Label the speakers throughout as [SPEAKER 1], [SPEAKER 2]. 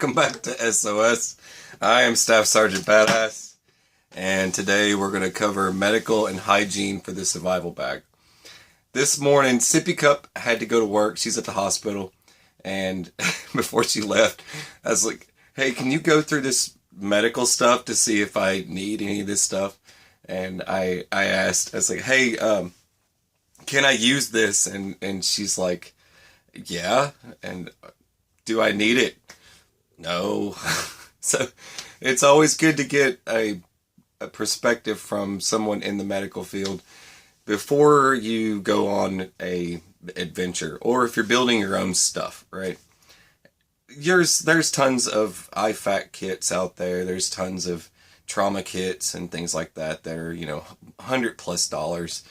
[SPEAKER 1] Welcome back to SOS. I am Staff Sergeant Badass, and today we're going to cover medical and hygiene for the survival bag. This morning, Sippy Cup had to go to work. She's at the hospital, and before she left, I was like, hey, can you go through this medical stuff to see if I need any of this stuff? And I asked, I was like, hey, can I use this? And she's like, yeah. And do I need it? No. So it's always good to get a perspective from someone in the medical field before you go on a adventure, or if you're building your own stuff, right? There's tons of IFAC kits out there. There's tons of trauma kits and things like that that are, $100+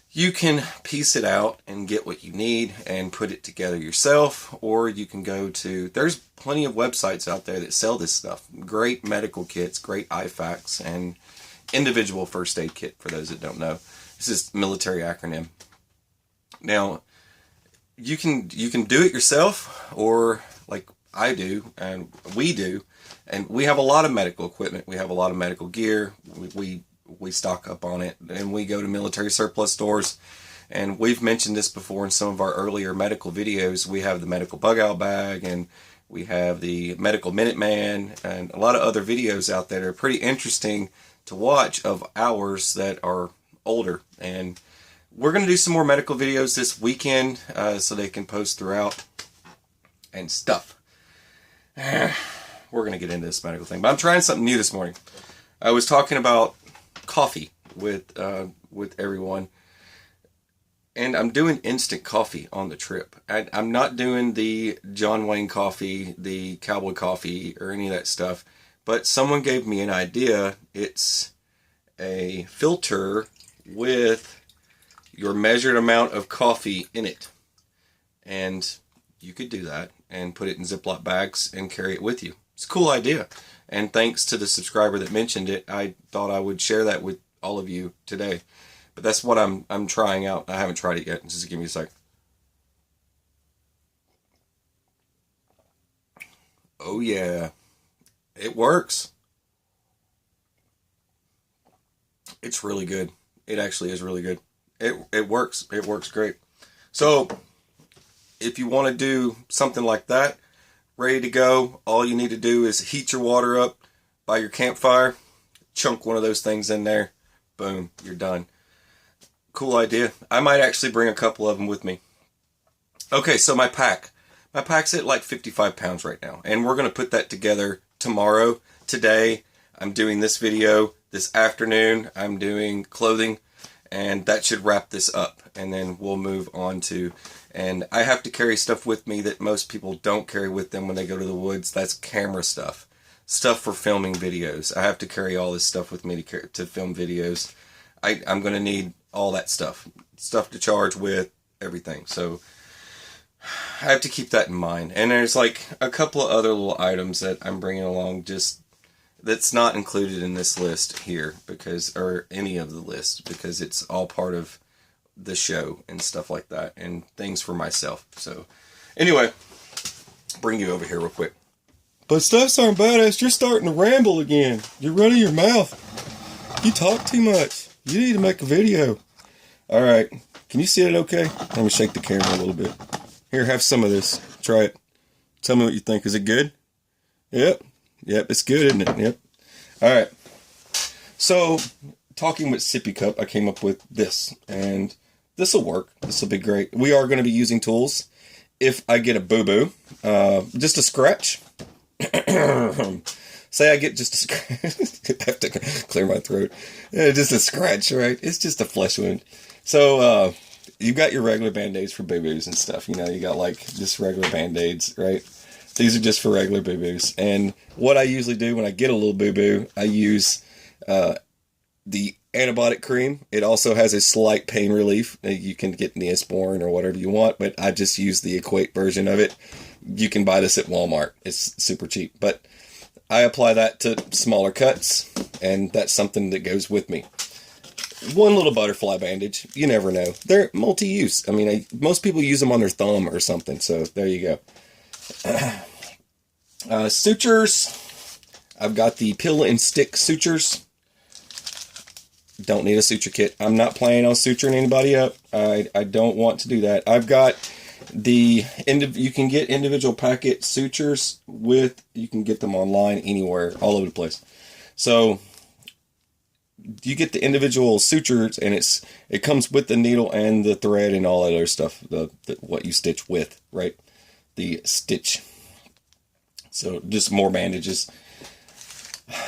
[SPEAKER 1] You can piece it out and get what you need and put it together yourself, or you can go to, there's plenty of websites out there that sell this stuff. Great medical kits, great IFACs, and individual first aid kit for those that don't know. This is military acronym. Now, you can do it yourself, or like I do, and we do, and we have a lot of medical equipment. We have a lot of medical gear. We stock up on it, and we go to military surplus stores, and we've mentioned this before in some of our earlier medical videos. We have the medical bug out bag, and we have the medical Minuteman, and a lot of other videos out there that are pretty interesting to watch of ours that are older. And we're going to do some more medical videos this weekend, so they can post throughout and stuff. We're going to get into this medical thing, but I'm trying something new this morning. I was talking about coffee with everyone, and I'm doing instant coffee on the trip. I'm not doing the John Wayne coffee, the cowboy coffee, or any of that stuff, but someone gave me an idea. It's a filter with your measured amount of coffee in it, and you could do that and put it in Ziploc bags and carry it with you. It's a cool idea. And thanks to the subscriber that mentioned it, I thought I would share that with all of you today. But that's what I'm trying out. I haven't tried it yet. Just give me a sec. Oh yeah, it works. It's really good. It actually is really good. It works. It works great. So if you want to do something like that, ready to go, all you need to do is heat your water up by your campfire, chunk one of those things in there, boom, you're done. Cool idea. I might actually bring a couple of them with me. Okay, so my pack's at like 55 pounds right now, and we're going to put that together tomorrow. Today, I'm doing this video. This afternoon, I'm doing clothing, and that should wrap this up, and then we'll move on to, and I have to carry stuff with me that most people don't carry with them when they go to the woods. That's camera stuff for filming videos. I have to carry all this stuff with me to film videos. I'm going to need all that stuff to charge with, everything. So I have to keep that in mind. And there's like a couple of other little items that I'm bringing along, just that's not included in this list here, or any of the lists, because it's all part of the show and stuff like that, and things for myself. So anyway, bring you over here real quick. But Staff Sergeant Badass, you're starting to ramble again. You're running your mouth. You talk too much. You need to make a video. Alright, can you see it okay? Let me shake the camera a little bit. Here, have some of this. Try it. Tell me what you think. Is it good? Yep, it's good, isn't it? Yep. Alright, so talking with Sippy Cup, I came up with this, and this will work. This will be great. We are going to be using tools. If I get a boo-boo, just a scratch. Say I get just a scratch. I have to clear my throat. Just a scratch, right? It's just a flesh wound. So, you've got your regular Band-Aids for boo-boos and stuff. You got like just regular Band-Aids, right? These are just for regular boo-boos. And what I usually do when I get a little boo-boo, I use the antibiotic cream. It also has a slight pain relief. You can get Neosporin or whatever you want, but I just use the Equate version of it. You can buy this at Walmart. It's super cheap. But I apply that to smaller cuts, and that's something that goes with me. One little butterfly bandage. You never know. They're multi-use. I mean, most people use them on their thumb or something, so there you go. Sutures. I've got the pill and stick sutures. Don't need a suture kit. I'm not planning on suturing anybody up. I don't want to do that. I've got you can get individual packet sutures you can get them online anywhere, all over the place. So you get the individual sutures, and it comes with the needle and the thread and all that other stuff, what you stitch with, right? The stitch. So just more bandages.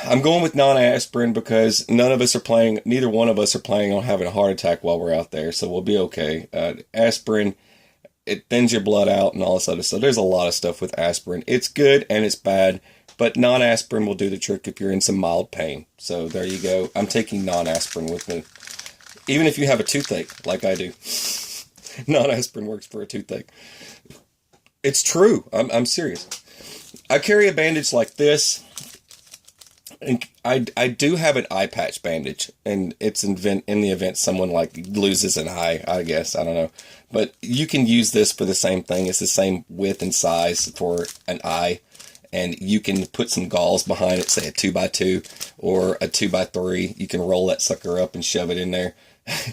[SPEAKER 1] I'm going with non-aspirin because neither one of us are planning on having a heart attack while we're out there, so we'll be okay. Aspirin, it thins your blood out and all this other stuff. There's a lot of stuff with aspirin. It's good and it's bad, but non-aspirin will do the trick if you're in some mild pain. So there you go. I'm taking non-aspirin with me. Even if you have a toothache, like I do. Non-aspirin works for a toothache. It's true. I'm serious. I carry a bandage like this. And I do have an eye patch bandage, and it's in the event someone like loses an eye, I guess, I don't know. But you can use this for the same thing. It's the same width and size for an eye, and you can put some gauze behind it, say a 2x2 or a 2x3. You can roll that sucker up and shove it in there,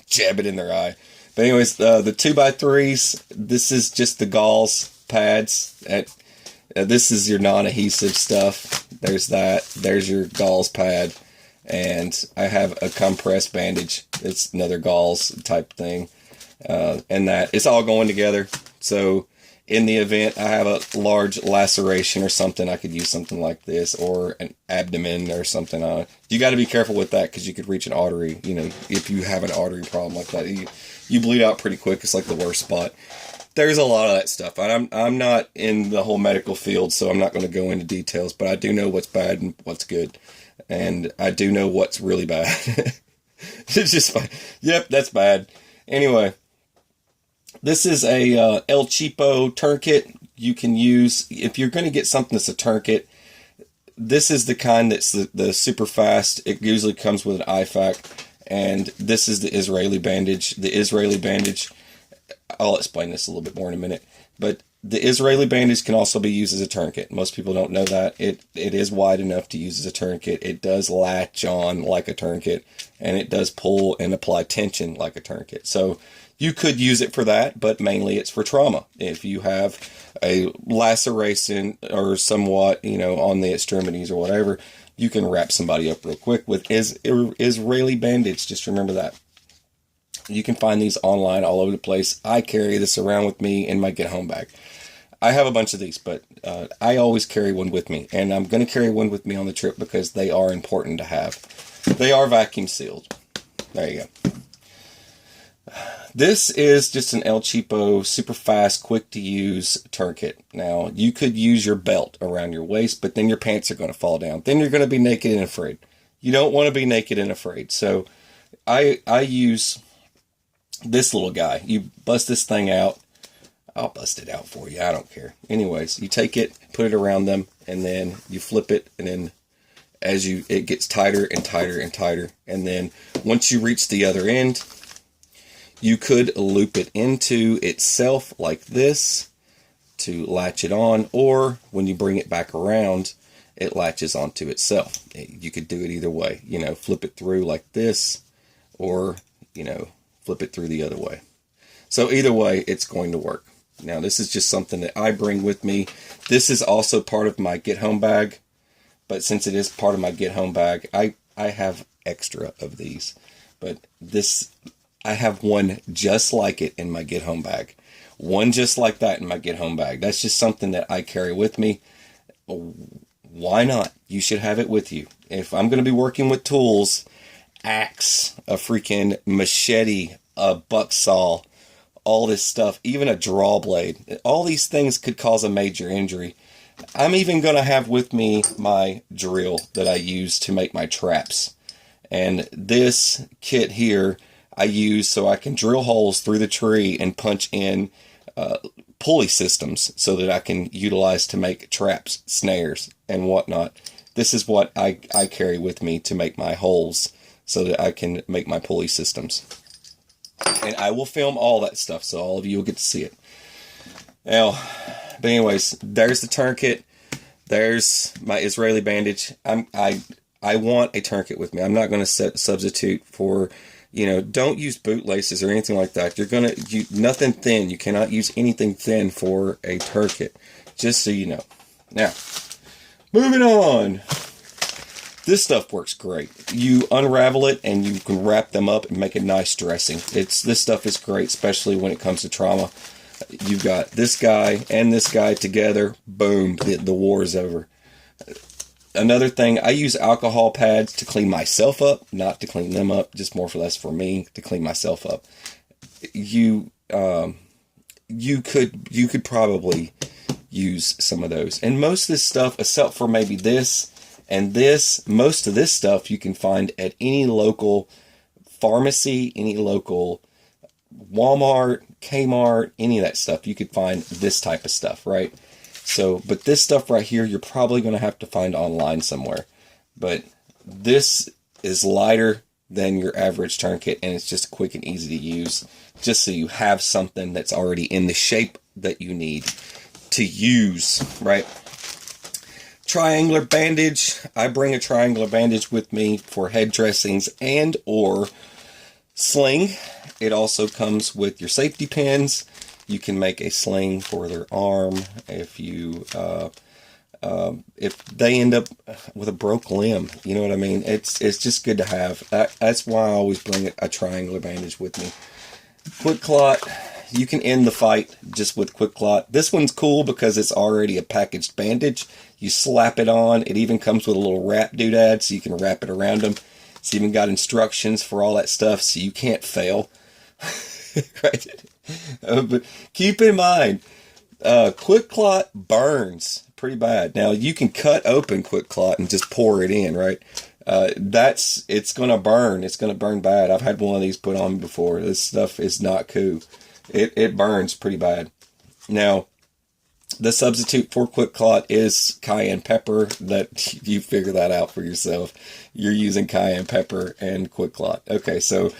[SPEAKER 1] jab it in their eye. But anyways, the 2x3s, this is just the gauze pads. This is your non-adhesive stuff. There's that. There's your gauze pad. And I have a compressed bandage. It's another gauze type thing. And that. It's all going together. So in the event I have a large laceration or something, I could use something like this. Or an abdomen or something. You got to be careful with that because you could reach an artery. You know, if you have an artery problem like that, you bleed out pretty quick. It's like the worst spot. There's a lot of that stuff. I'm not in the whole medical field, so I'm not going to go into details, but I do know what's bad and what's good. And I do know what's really bad. It's just fine. Yep, that's bad. Anyway, this is a El Cheapo tourniquet you can use. If you're going to get something that's a tourniquet, this is the kind that's the super fast. It usually comes with an IFAK. And this is the Israeli bandage. The Israeli bandage... I'll explain this a little bit more in a minute. But the Israeli bandage can also be used as a tourniquet. Most people don't know that. It is wide enough to use as a tourniquet. It does latch on like a tourniquet. And it does pull and apply tension like a tourniquet. So you could use it for that, but mainly it's for trauma. If you have a laceration or somewhat, on the extremities or whatever, you can wrap somebody up real quick with Israeli bandage. Just remember that. You can find these online all over the place. I carry this around with me in my get-home bag. I have a bunch of these, but I always carry one with me. And I'm going to carry one with me on the trip because they are important to have. They are vacuum sealed. There you go. This is just an El Cheapo, super fast, quick to use tourniquet. Now, you could use your belt around your waist, but then your pants are going to fall down. Then you're going to be naked and afraid. You don't want to be naked and afraid. So I use... this little guy. You bust this thing out. I'll bust it out for you. I don't care. Anyways, you take it, put it around them, and then you flip it, and then it gets tighter and tighter and tighter. And then once you reach the other end, you could loop it into itself like this to latch it on, or when you bring it back around, it latches onto itself. You could do it either way. Flip it through like this, or, flip it through the other way. So either way, it's going to work. Now, this is just something that I bring with me. This is also part of my get-home bag. But since it is part of my get-home bag, I have extra of these. But I have one just like it in my get-home bag. One just like that in my get-home bag. That's just something that I carry with me. Why not? You should have it with you. If I'm going to be working with tools... axe, a freaking machete, a buck saw, all this stuff, even a draw blade. All these things could cause a major injury. I'm even going to have with me my drill that I use to make my traps. And this kit here I use so I can drill holes through the tree and punch in pulley systems so that I can utilize to make traps, snares, and whatnot. This is what I carry with me to make my holes so that I can make my pulley systems. And I will film all that stuff, so all of you will get to see it. Now, but anyways, there's the tourniquet. There's my Israeli bandage. I want a tourniquet with me. I'm not going to substitute for, don't use bootlaces or anything like that. You're going to use nothing thin. You cannot use anything thin for a tourniquet, just so you know. Now, moving on. This stuff works great. You unravel it and you can wrap them up and make a nice dressing. This stuff is great, especially when it comes to trauma. You've got this guy and this guy together. Boom, the war is over. Another thing, I use alcohol pads to clean myself up, not to clean them up, just more or less for me to clean myself up. You could probably use some of those. And most of this stuff, except for maybe this and this, most of this stuff you can find at any local pharmacy, any local Walmart, Kmart, any of that stuff. You could find this type of stuff, right? So, but this stuff right here, you're probably going to have to find online somewhere. But this is lighter than your average tourniquet, and it's just quick and easy to use, just so you have something that's already in the shape that you need to use, right? Triangular bandage. I bring a triangular bandage with me for head dressings and or sling. It also comes with your safety pins. You can make a sling for their arm if they end up with a broke limb. You know what I mean? It's just good to have. That's why I always bring a triangular bandage with me. Quick clot. You can end the fight just with quick clot. This one's cool because it's already a packaged bandage. You slap it on. It even comes with a little wrap doodad, so you can wrap it around them. It's even got instructions for all that stuff, so you can't fail. Right? But keep in mind, quick clot burns pretty bad. Now, you can cut open quick clot and just pour it in, right? It's going to burn. It's going to burn bad. I've had one of these put on before. This stuff is not cool. It burns pretty bad. Now, the substitute for quick clot is cayenne pepper. That you figure that out for yourself. You're using cayenne pepper and quick clot. Okay, so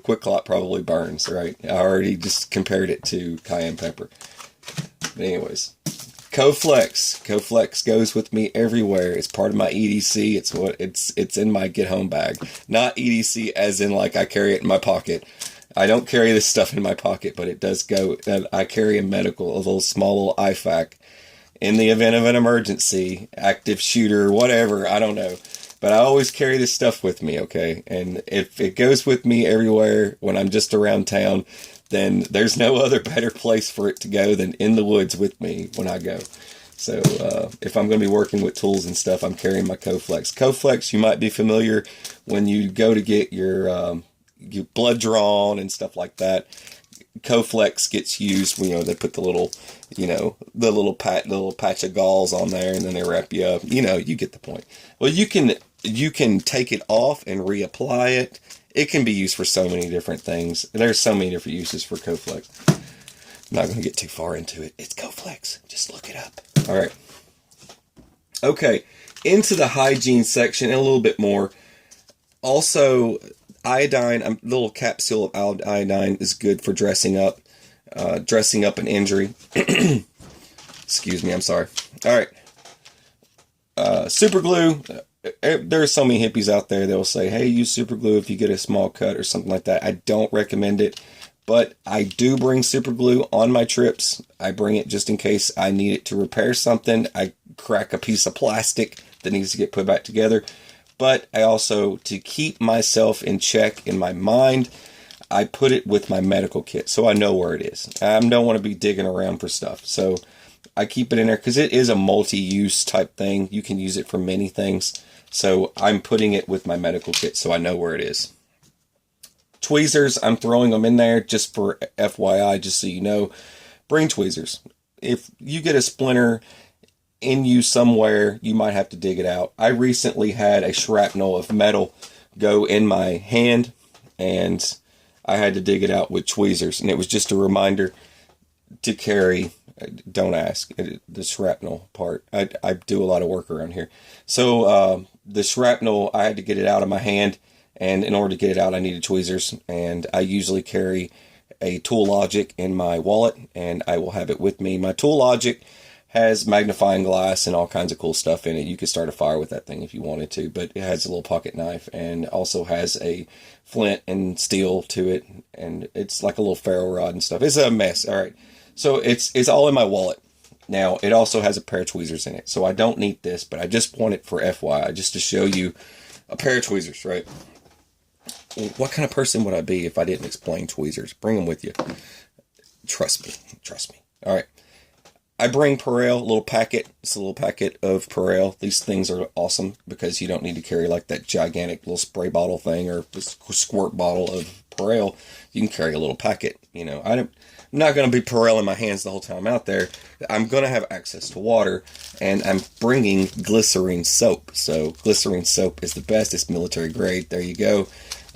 [SPEAKER 1] quick clot probably burns, right? I already just compared it to cayenne pepper. But anyways, Coflex. Coflex goes with me everywhere. It's part of my EDC. It's in my get home bag. Not EDC as in like I carry it in my pocket. I don't carry this stuff in my pocket, but it does go. I carry a little small little IFAC in the event of an emergency, active shooter, whatever. I don't know. But I always carry this stuff with me, okay? And if it goes with me everywhere when I'm just around town, then there's no other better place for it to go than in the woods with me when I go. So if I'm going to be working with tools and stuff, I'm carrying my Coflex. Coflex, you might be familiar when you go to get your blood drawn and stuff like that. Coflex gets used when they put the little patch of gauze on there, and then they wrap you up. You get the point. Well, you can take it off and reapply it. It can be used for so many different things. There's so many different uses for Coflex. I'm not going to get too far into it. It's Coflex. Just look it up. All right. Okay, into the hygiene section and a little bit more. Also, iodine, a little capsule of iodine is good for dressing up an injury. Excuse me, I'm sorry. All right. Super glue. There are so many hippies out there that will say, hey, use super glue if you get a small cut or something like that. I don't recommend it, but I do bring super glue on my trips. I bring it just in case I need it to repair something. I crack a piece of plastic that needs to get put back together. But I also, to keep myself in check in my mind, I put it with my medical kit so I know where it is. I don't want to be digging around for stuff. So I keep it in there because it is a multi-use type thing. You can use it for many things. So I'm putting it with my medical kit so I know where it is. Tweezers, I'm throwing them in there just for FYI, just so you know. Bring tweezers. If you get a splinter in you somewhere, you might have to dig it out. I recently had a shrapnel of metal go in my hand, and I had to dig it out with tweezers. And it was just a reminder to carry, don't ask, the shrapnel part. I do a lot of work around here. So the shrapnel, I had to get it out of my hand, and in order to get it out, I needed tweezers. And I usually carry a Tool Logic in my wallet, and I will have it with me. My Tool Logic Has magnifying glass and all kinds of cool stuff in it. You could start a fire with that thing if you wanted to, but it has a little pocket knife and also has a flint and steel to it, and it's like a little ferro rod and stuff. It's a mess. All right, so it's all in my wallet. Now it also has a pair of tweezers in it, so I don't need this, but I just want it for FYI, just to show you a pair of tweezers, right? What kind of person would I be if I didn't explain tweezers? Bring them with you. Trust me. All right. I bring Purell, a little packet. It's a little packet of Purell. These things are awesome because you don't need to carry like that gigantic little spray bottle thing or squirt bottle of Purell. You can carry a little packet. You know, I'm not going to be Purell in my hands the whole time out there. I'm going to have access to water, and I'm bringing glycerine soap. So glycerine soap is the best. It's military grade. There you go.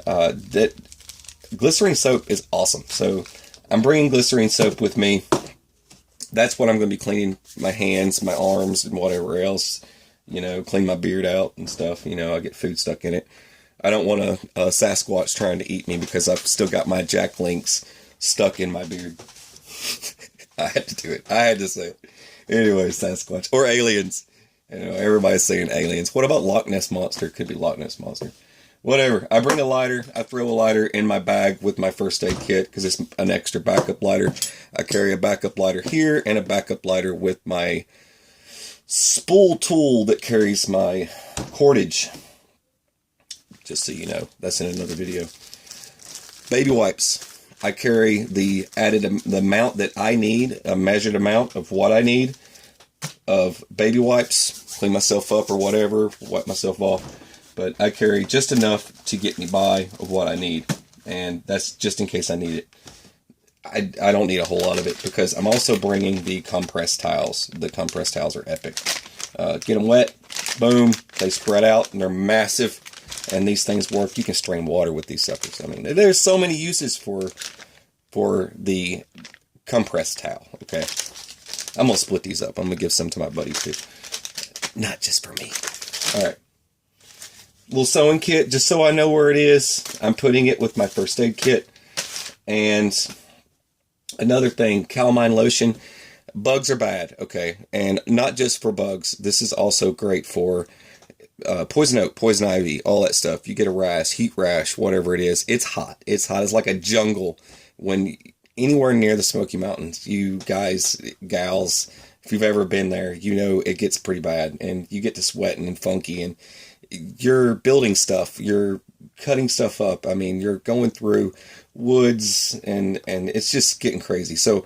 [SPEAKER 1] That glycerine soap is awesome. So I'm bringing glycerine soap with me. That's what I'm going to be cleaning my hands, my arms, and whatever else, you know, clean my beard out and stuff. You know, I get food stuck in it. I don't want a Sasquatch trying to eat me because I've still got my Jack Links stuck in my beard. I had to do it. I had to say it. Anyway, Sasquatch. Or aliens. You know, everybody's saying aliens. What about Loch Ness Monster? Could be Loch Ness Monster. Whatever. I bring a lighter. I throw a lighter in my bag with my first aid kit because it's an extra backup lighter. I carry a backup lighter here and a backup lighter with my spool tool that carries my cordage. Just so you know, that's in another video. Baby wipes. I carry the amount that I need, a measured amount of what I need of baby wipes. Clean myself up or whatever, wipe myself off. But I carry just enough to get me by of what I need. And that's just in case I need it. I don't need a whole lot of it because I'm also bringing the compressed towels. The compressed towels are epic. Get them wet, boom, they spread out and they're massive. And these things work. You can strain water with these suckers. I mean, there's so many uses for the compressed towel, okay? I'm going to split these up. I'm going to give some to my buddies too. Not just for me. All right. Little sewing kit, just so I know where it is. I'm putting it with my first aid kit. And another thing, calamine lotion. Bugs are bad, okay? And not just for bugs. This is also great for poison oak, poison ivy, all that stuff. You get a rash, heat rash, whatever it is. It's hot. It's hot. It's like a jungle when anywhere near the Smoky Mountains. You guys, gals, if you've ever been there, you know it gets pretty bad. And you get to sweating and funky and you're building stuff, you're cutting stuff up. I mean, you're going through woods and it's just getting crazy. So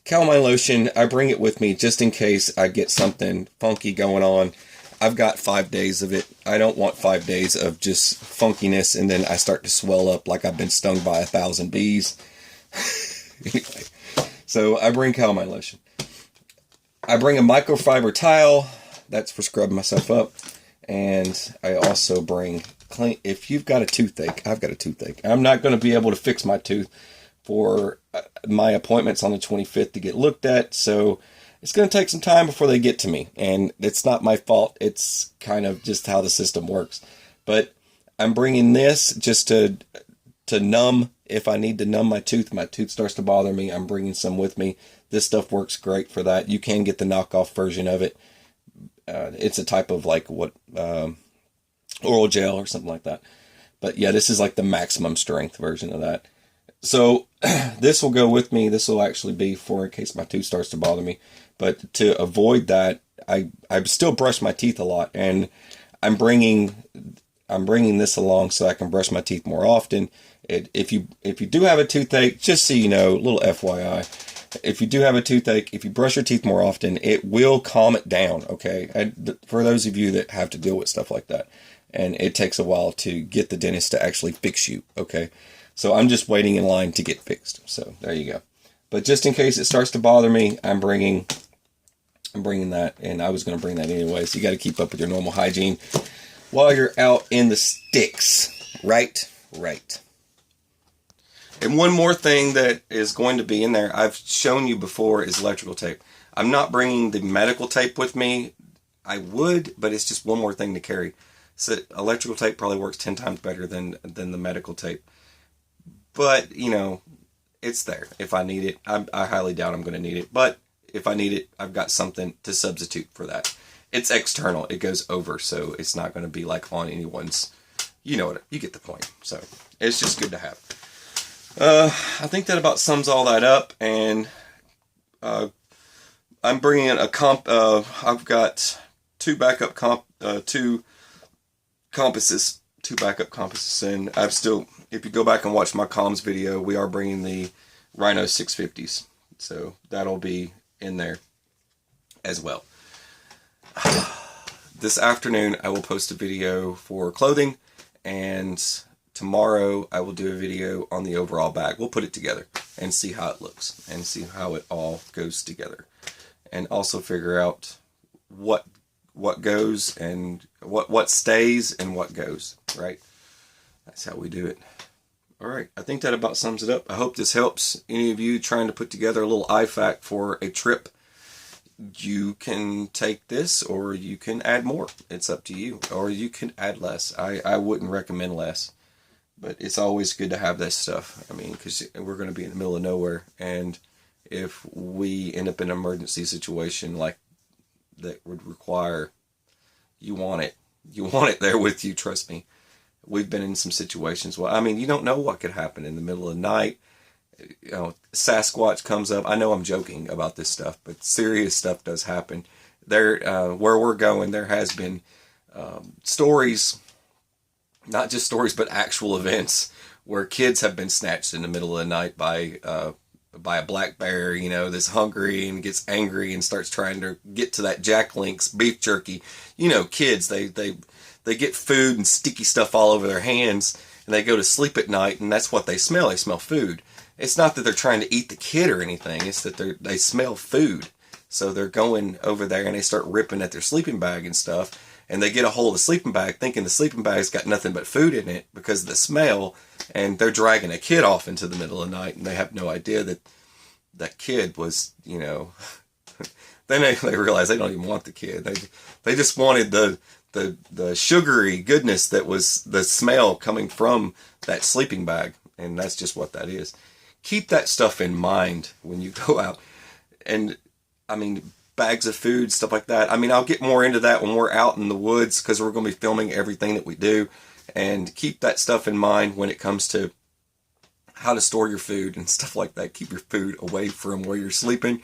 [SPEAKER 1] calamine lotion, I bring it with me just in case I get something funky going on. I've got 5 days of it. I don't want 5 days of just funkiness and then I start to swell up like I've been stung by 1,000 bees. Anyway, so I bring calamine lotion. I bring a microfiber towel. That's for scrubbing myself up. And I also bring clean. If you've got a toothache, I've got a toothache. I'm not going to be able to fix my tooth for my appointments on the 25th to get looked at. So it's going to take some time before they get to me. And it's not my fault. It's kind of just how the system works. But I'm bringing this just to numb. If I need to numb my tooth starts to bother me, I'm bringing some with me. This stuff works great for that. You can get the knockoff version of it. It's a type of like oral gel or something like that. But yeah, this is like the maximum strength version of that. So this will go with me. This will actually be for in case my tooth starts to bother me. But to avoid that, I still brush my teeth a lot, and I'm bringing this along so I can brush my teeth more often. If you do have a toothache, just so you know, little FYI. If you do have a toothache, if you brush your teeth more often, it will calm it down, okay? And for those of you that have to deal with stuff like that, and it takes a while to get the dentist to actually fix you, okay? So I'm just waiting in line to get fixed. So there you go. But just in case it starts to bother me, I'm bringing that, and I was going to bring that anyway. So you got to keep up with your normal hygiene while you're out in the sticks, right? Right. And one more thing that is going to be in there, I've shown you before, is electrical tape. I'm not bringing the medical tape with me. I would, but it's just one more thing to carry. So electrical tape probably works 10 times better than the medical tape. But, you know, it's there if I need it. I highly doubt I'm going to need it. But if I need it, I've got something to substitute for that. It's external. It goes over, so it's not going to be like on anyone's, you know what, you get the point. So it's just good to have. I think that about sums all that up, and I'm bringing in a I've got two backup compasses, and I've still, if you go back and watch my comms video, we are bringing the Rhino 650s, so that'll be in there as well. This afternoon I will post a video for clothing, and tomorrow I will do a video on the overall bag. We'll put it together and see how it looks and see how it all goes together, and also figure out what goes and what stays and what goes, right? That's how we do it. All right, I think that about sums it up. I hope this helps any of you trying to put together a little IFAC for a trip. You can take this, or you can add more. It's up to you. Or you can add less. I wouldn't recommend less. But it's always good to have this stuff. I mean, because we're going to be in the middle of nowhere. And if we end up in an emergency situation like that would require, you want it. You want it there with you, trust me. We've been in some situations where, I mean, you don't know what could happen in the middle of the night. You know, Sasquatch comes up. I know I'm joking about this stuff, but serious stuff does happen. There, where we're going, there has been stories, not just stories, but actual events where kids have been snatched in the middle of the night by a black bear, you know, that's hungry and gets angry and starts trying to get to that Jack Link's beef jerky. You know, kids, they get food and sticky stuff all over their hands, and they go to sleep at night, and that's what they smell. They smell food. It's not that they're trying to eat the kid or anything. It's that they smell food. So they're going over there and they start ripping at their sleeping bag and stuff. And they get a hold of the sleeping bag thinking the sleeping bag's got nothing but food in it because of the smell. And they're dragging a kid off into the middle of the night. And they have no idea that that kid was, you know... Then they realize they don't even want the kid. They just wanted the sugary goodness that was the smell coming from that sleeping bag. And that's just what that is. Keep that stuff in mind when you go out. And, I mean, bags of food, stuff like that. I mean, I'll get more into that when we're out in the woods because we're going to be filming everything that we do. And keep that stuff in mind when it comes to how to store your food and stuff like that. Keep your food away from where you're sleeping.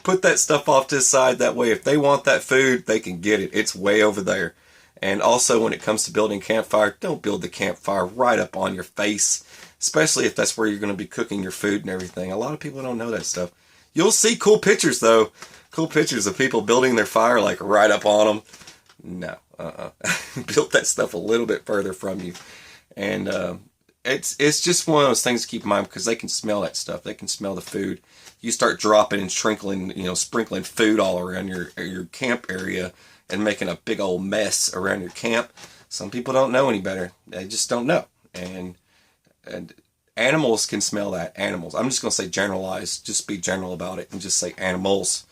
[SPEAKER 1] Put that stuff off to the side. That way, if they want that food, they can get it. It's way over there. And also, when it comes to building campfire, don't build the campfire right up on your face. Especially if that's where you're going to be cooking your food and everything. A lot of people don't know that stuff. You'll see cool pictures, though. Cool pictures of people building their fire, like, right up on them. No. Build that stuff a little bit further from you. And it's just one of those things to keep in mind because they can smell that stuff. They can smell the food. You start dropping and sprinkling food all around your camp area and making a big old mess around your camp. Some people don't know any better. They just don't know. And animals can smell that. Animals. I'm just going to say generalize. Just be general about it and just say animals.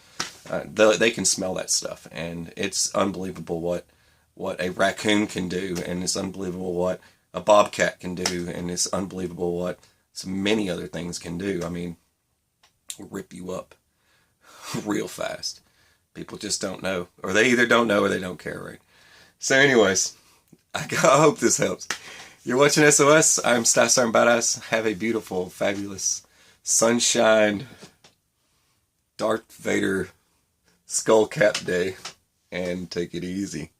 [SPEAKER 1] They can smell that stuff. And it's unbelievable what a raccoon can do. And it's unbelievable what a bobcat can do. And it's unbelievable what so many other things can do. I mean, rip you up real fast. People just don't know. Or they either don't know or they don't care, right? So anyways, I hope this helps. You're watching SOS. I'm Staff Sergeant Badass. Have a beautiful, fabulous, sunshine, Darth Vader skull cap day. And take it easy.